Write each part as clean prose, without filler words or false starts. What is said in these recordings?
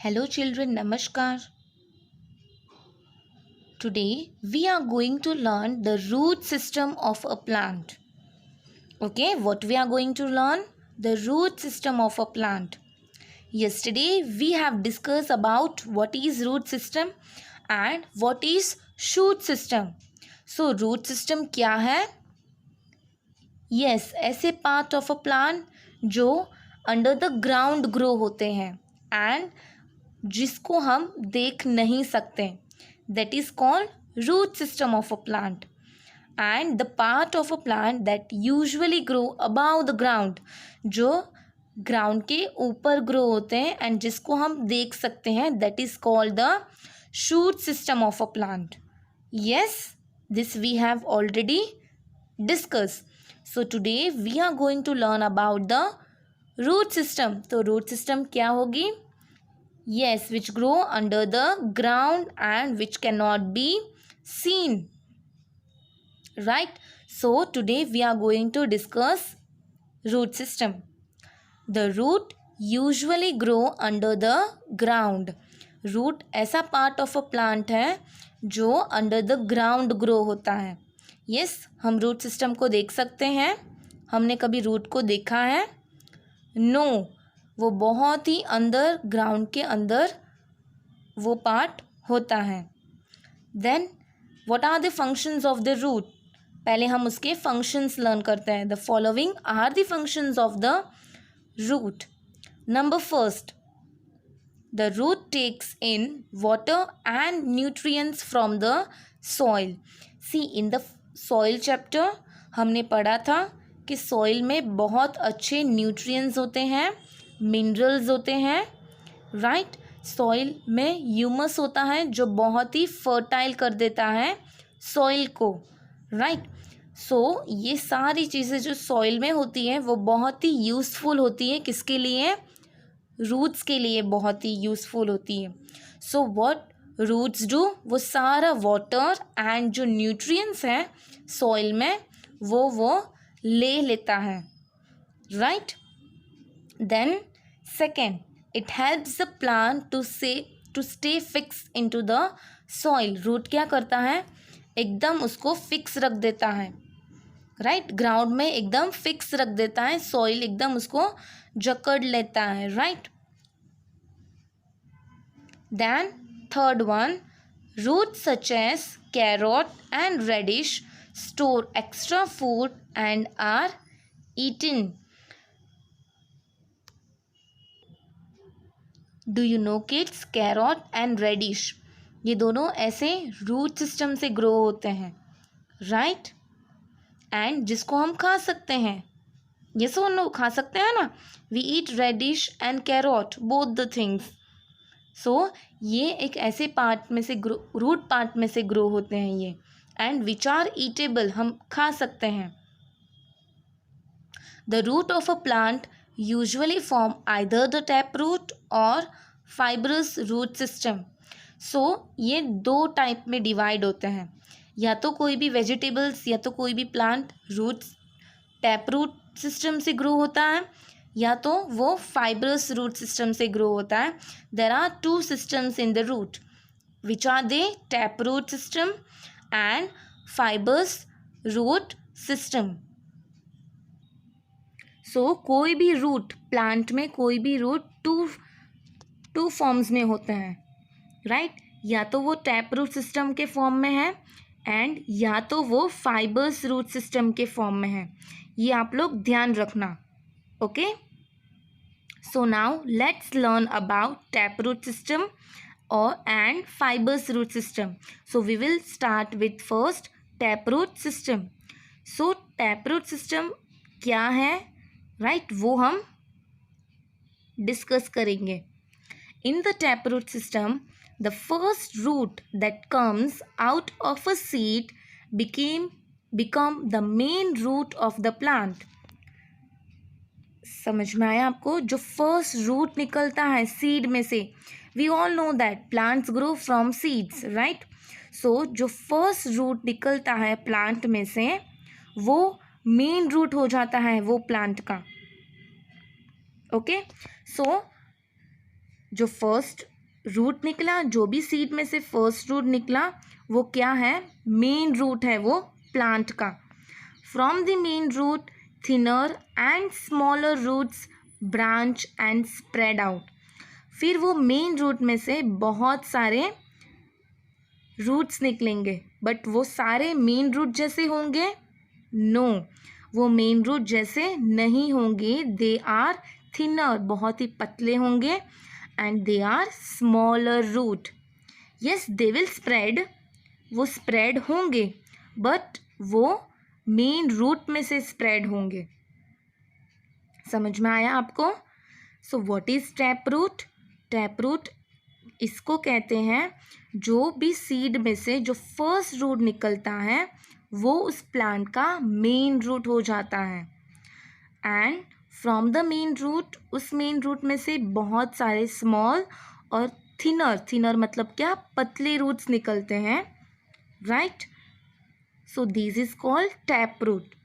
Hello children, Namaskar. Today we are going to learn the root system of a plant. Okay, what we are going to learn? The root system of a plant. Yesterday we have discussed about what is root system and what is shoot system. So root system क्या है? Yes, ऐसे part of a plant जो under the ground grow होते हैं and जिसको हम देख नहीं सकते. That is called root system of a plant. And the part of a plant that usually grow above the ground, जो ground के ऊपर grow होते हैं and जिसको हम देख सकते हैं, that is called the shoot system of a plant. Yes, this we have already discussed. So today we are going to learn about the root system. तो root system क्या होगी? Yes, which grow under the ground and which cannot be seen. Right? So today we are going to discuss root system. The root usually grow under the ground. Root ऐसा part of a plant है जो under the ground grow होता है. Yes, हम root system को देख सकते हैं. हमने कभी root को देखा है? No. वो बहुत ही अंदर ग्राउंड के अंदर वो पार्ट होता है. Then what are the functions of the root? पहले हम उसके फंक्शंस लर्न करते हैं. The following are the functions of the root. Number first, the root takes in water and nutrients from the soil. See, in the soil chapter हमने पढ़ा था कि soil में बहुत अच्छे न्यूट्रिएंट्स होते हैं, मिनरल्स होते हैं. राइट? सॉइल में ह्यूमस होता है जो बहुत ही फर्टाइल कर देता है सॉइल को. राइट? सो ये सारी चीज़ें जो सॉइल में होती हैं वो बहुत ही यूज़फुल होती है. किसके लिए? रूट्स के लिए बहुत ही यूज़फुल होती है. सो व्हाट रूट्स डू, वो सारा वाटर एंड जो न्यूट्रिएंट्स हैं सॉइल में वो ले लेता है. Right? Then second, it helps the plant to stay fixed into the soil. root क्या करता है? एकदम उसको फिक्स रख देता है. राइट? ग्राउंड में एकदम फिक्स रख देता है. सॉइल एकदम उसको जकड़ लेता है. Right? Then third one, roots such as carrot and radish store extra food and are eaten. Do you know kids, carrot and radish ये दोनों ऐसे रूट सिस्टम से ग्रो होते हैं. राइट? एंड जिसको हम खा सकते हैं. ये सो हम लोग खा सकते हैं ना. We eat radish and carrot, both the things. So ये एक ऐसे पार्ट में से रूट पार्ट में से ग्रो होते हैं ये. एंड विच आर ईटेबल, हम खा सकते हैं. The root of a plant usually form either the taproot or fibrous root system. So ये दो टाइप में डिवाइड होते हैं. या तो कोई भी वेजिटेबल्स या तो कोई भी प्लांट रूट टैपरूट सिस्टम से ग्रो होता है या तो वो फाइब्रस रूट सिस्टम से ग्रो होता है. There are two systems in the root. Which are they? Taproot system and fibers root system. So कोई भी रूट प्लांट में कोई भी रूट टू फॉर्म्स में होते हैं. राइट? या तो वो टैप रूट सिस्टम के फॉर्म में है एंड या तो वो फाइबर्स रूट सिस्टम के फॉर्म में है. ये आप लोग ध्यान रखना. Okay? So now let's learn about tap root system और and fibers root system. So we will start with first tap root system. So tap root system क्या है? राइट? वो हम डिस्कस करेंगे. In the taproot system the first root that comes out of a seed become the main root of the plant. समझ में आया आपको? जो फर्स्ट रूट निकलता है सीड में से, we all know that plants grow from seeds. Right? So जो फर्स्ट रूट निकलता है प्लांट में से वो मेन रूट हो जाता है वो प्लांट का. ओके? सो जो फर्स्ट रूट निकला, जो भी सीड में से फर्स्ट रूट निकला वो क्या है, मेन रूट है वो प्लांट का. From the main root thinner and smaller roots branch and spread out. फिर वो मेन रूट में से बहुत सारे रूट्स निकलेंगे, बट वो सारे मेन रूट जैसे होंगे? नो, वो मेन रूट जैसे नहीं होंगे. दे आर थिनर, बहुत ही पतले होंगे. And they are smaller root. Yes, they will spread, वो स्प्रेड होंगे, बट वो मेन रूट में से स्प्रेड होंगे. समझ में आया आपको? So what is tap root? Tap root इसको कहते हैं जो भी सीड में से जो फर्स्ट रूट निकलता है वो उस प्लांट का मेन रूट हो जाता है. And from the main root, उस मेन रूट में से बहुत सारे स्मॉल और थिनर मतलब क्या, पतले रूट्स निकलते हैं. Right? So this is called tap root.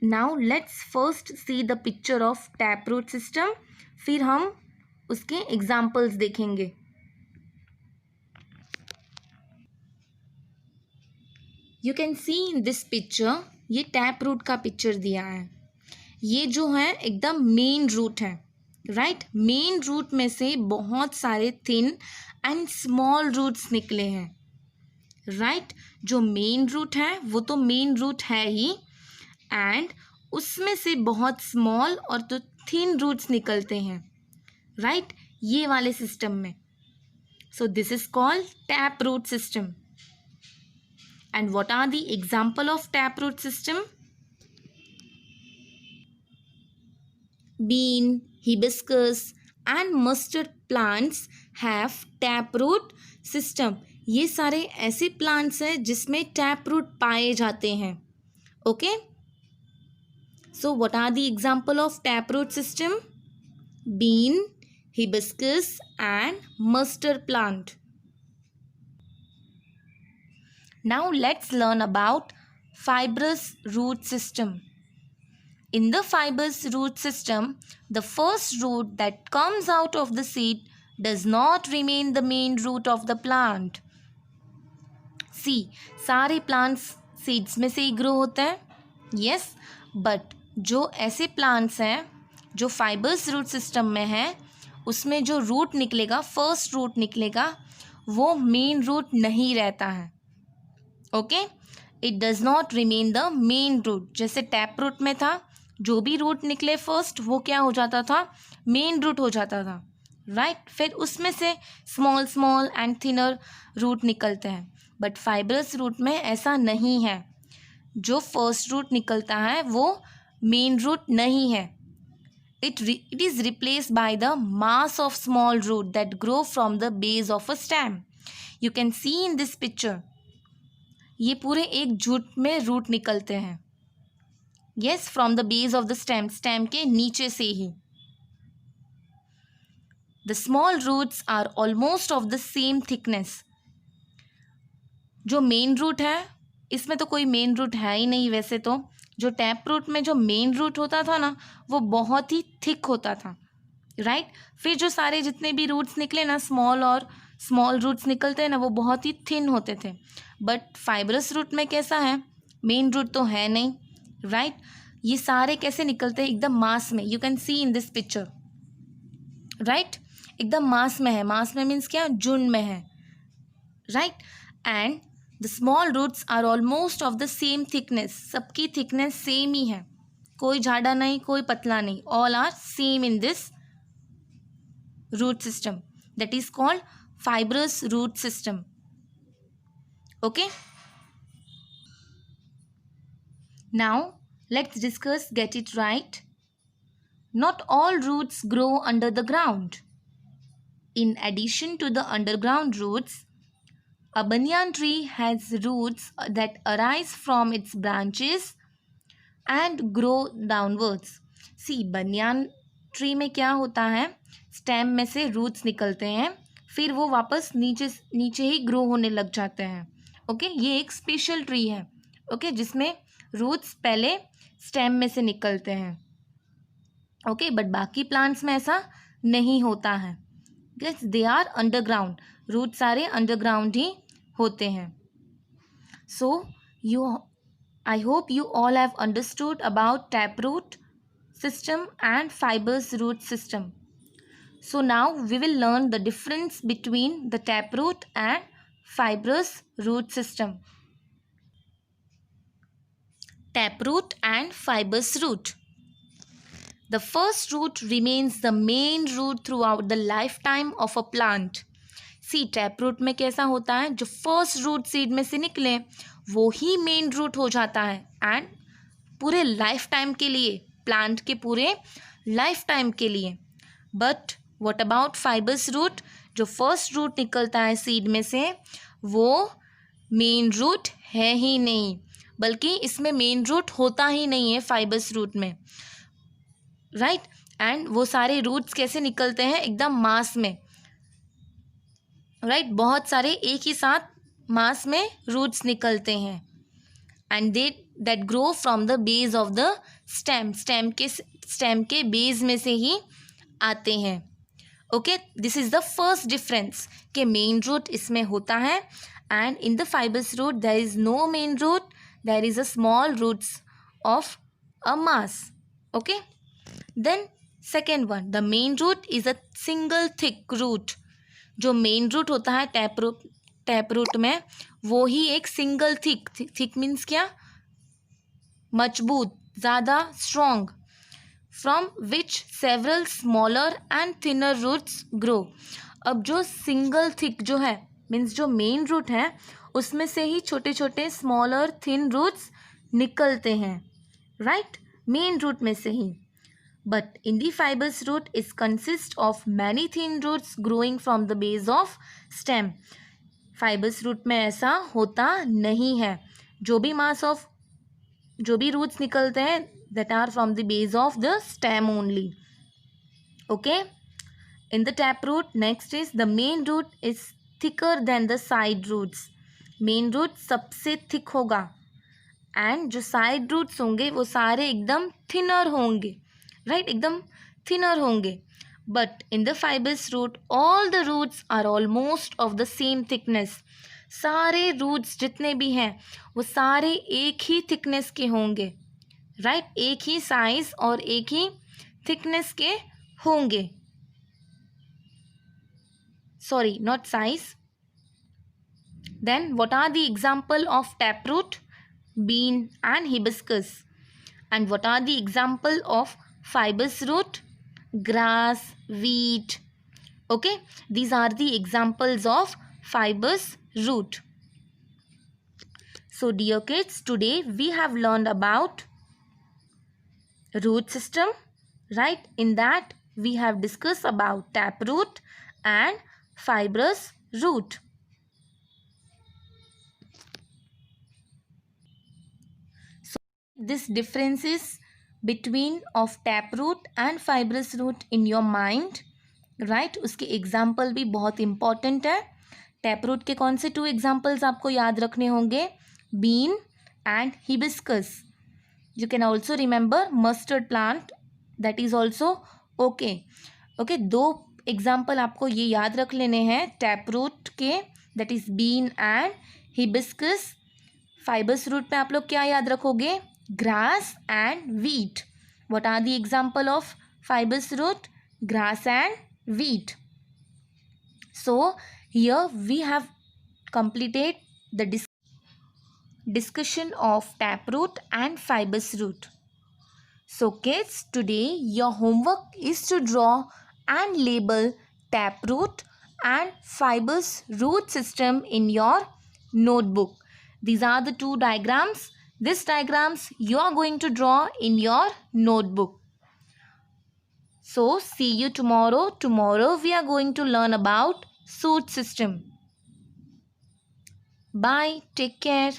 Now let's first see the picture of tap root system. फिर हम उसके एग्जाम्पल्स देखेंगे. You can see in this picture, ये टैप रूट का पिक्चर दिया है. ये जो है एकदम मेन रूट है. राइट? मेन रूट में से बहुत सारे थिन एंड स्मॉल रूट्स निकले हैं. राइट? जो मेन रूट है वो तो मेन रूट है ही, एंड उसमें से बहुत स्मॉल और तो थिन रूट्स निकलते हैं. राइट? ये वाले सिस्टम में. So this is called tap root system. And what are the example of tap root system? Bean, hibiscus and mustard plants have taproot system. ये सारे ऐसे प्लांट्स हैं जिसमें टैप रूट पाए जाते हैं. Okay, so what are the example of tap root system? Bean, hibiscus and mustard plant. Now let's learn about fibrous root system. In the fibrous root system, the first root that comes out of the seed does not remain the main root of the plant. See, सारे plants seeds में से ही grow होते हैं. Yes, but जो ऐसे plants हैं जो fibrous root system में हैं, उसमें जो root निकलेगा, first root निकलेगा, वो main root नहीं रहता है. Okay? It does not remain the main root. जैसे tap root में था, जो भी रूट निकले फर्स्ट वो क्या हो जाता था, मेन रूट हो जाता था. राइट? फिर उसमें से स्मॉल एंड थिनर रूट निकलते हैं. बट फाइब्रस रूट में ऐसा नहीं है. जो फर्स्ट रूट निकलता है वो मेन रूट नहीं है. It is replaced by the mass of small root that grow from the base of a stem. You can see in this picture, ये पूरे एक जूट में रूट निकलते हैं. Yes, from the base of the stem, stem के नीचे से ही. The small roots are almost of the same thickness. जो मेन रूट है, इसमें तो कोई मेन रूट है ही नहीं वैसे तो. जो टैप रूट में जो मेन रूट होता था ना, वो बहुत ही थिक होता था. राइट? फिर जो सारे जितने भी रूट्स निकले ना, स्मॉल रूट्स निकलते हैं ना, वो बहुत ही थिन होते थे. बट फाइब्रस रूट में कैसा है, मेन रूट तो है नहीं. राइट? ये सारे कैसे निकलते हैं, एकदम मास में. You can see in this picture. Right? एकदम मास में है. मास में मीन्स क्या, झुंड में है. Right? And the small roots are almost of the same thickness. सबकी थिकनेस सेम ही है, कोई झाड़ा नहीं, कोई पतला नहीं. All are same in this root system. That is called fibrous root system. Okay, now let's discuss get it right. Not all roots grow under the ground. In addition to the underground roots, a banyan tree has roots that arise from its branches and grow downwards. See, banyan tree में क्या होता है, stem में से roots निकलते हैं, फिर वो वापस नीचे ही grow होने लग जाते हैं. ओके, ये एक स्पेशल ट्री है. ओके, जिसमें रूट्स पहले स्टेम में से निकलते हैं. ओके, बट बाकी प्लांट्स में ऐसा नहीं होता है. Yes, they are underground. Root सारे अंडरग्राउंड ही होते हैं. So I hope you all have understood about taproot system and fibrous root system. So now we will learn the difference between the taproot and fibrous root system. Taproot and fibrous root. The first root remains the main root throughout the lifetime of a plant. See tap root में कैसा होता है, जो first root seed में से निकले वो ही main root हो जाता है एंड पूरे लाइफ टाइम के लिए, प्लांट के पूरे लाइफ टाइम के लिए. But what about fibrous root, जो फर्स्ट रूट निकलता है सीड में से वो मेन रूट है ही नहीं, बल्कि इसमें मेन रूट होता ही नहीं है फाइबर्स रूट में, राइट. एंड वो सारे रूट्स कैसे निकलते हैं, एकदम मास में, राइट. बहुत सारे एक ही साथ मास में रूट्स निकलते हैं and that grow from the base of the stem. Stem के बेस में से ही आते हैं. Okay, this is the first difference कि मेन रूट इसमें होता है and in the fibrous root there is no main root, there is a small roots of a mass. Okay, then second one, the main root is a single thick root. जो main root होता है tap root में वो ही एक single thick means क्या, मजबूत, ज़्यादा strong, from which several smaller and thinner roots grow. अब जो सिंगल थिक जो है मीन्स जो मेन रूट है उसमें से ही छोटे छोटे स्मॉलर थिन रूट्स निकलते हैं, राइट, मेन रूट में से ही. But in the fibrous root is consist of many thin roots growing from the base of stem. Fibrous root में ऐसा होता नहीं है. जो भी roots निकलते हैं that are from the base of the stem only. Okay. In the taproot, next is the main root is thicker than the side roots. Main root सबसे thick होगा and जो side roots होंगे वो सारे एकदम thinner होंगे, right, एकदम thinner होंगे. But in the fibrous root all the roots are almost of the same thickness. सारे रूट्स जितने भी हैं वो सारे एक ही थिकनेस के होंगे, राइट, एक ही साइज और एक ही थिकनेस के होंगे. Sorry, not size. Then what are the example of taproot, bean and hibiscus. And what are the example of fibrous root, grass, wheat. Okay, these are the examples of fibrous root. So dear kids, today we have learned about root system, right. In that we have discussed about taproot and fibrous root. So this difference is between of taproot and fibrous root in your mind, right. उसके example भी बहुत important है. Taproot के कौन से 2 examples आपको याद रखने होंगे, bean and hibiscus. You can also remember mustard plant, that is also okay. Okay, 2 example आपको ये याद रख लेने हैं टैपरूट के, that is bean and hibiscus. Fibrous root पे आप लोग क्या याद रखोगे, grass and wheat. What are the example of fibrous root, grass and wheat. So here we have completed the discussion of taproot and fibrous root. So kids, today your homework is to draw and label taproot and fibrous root system in your notebook. These are the 2 diagrams. These diagrams you are going to draw in your notebook. So see you tomorrow. Tomorrow we are going to learn about shoot system. Bye. Take care.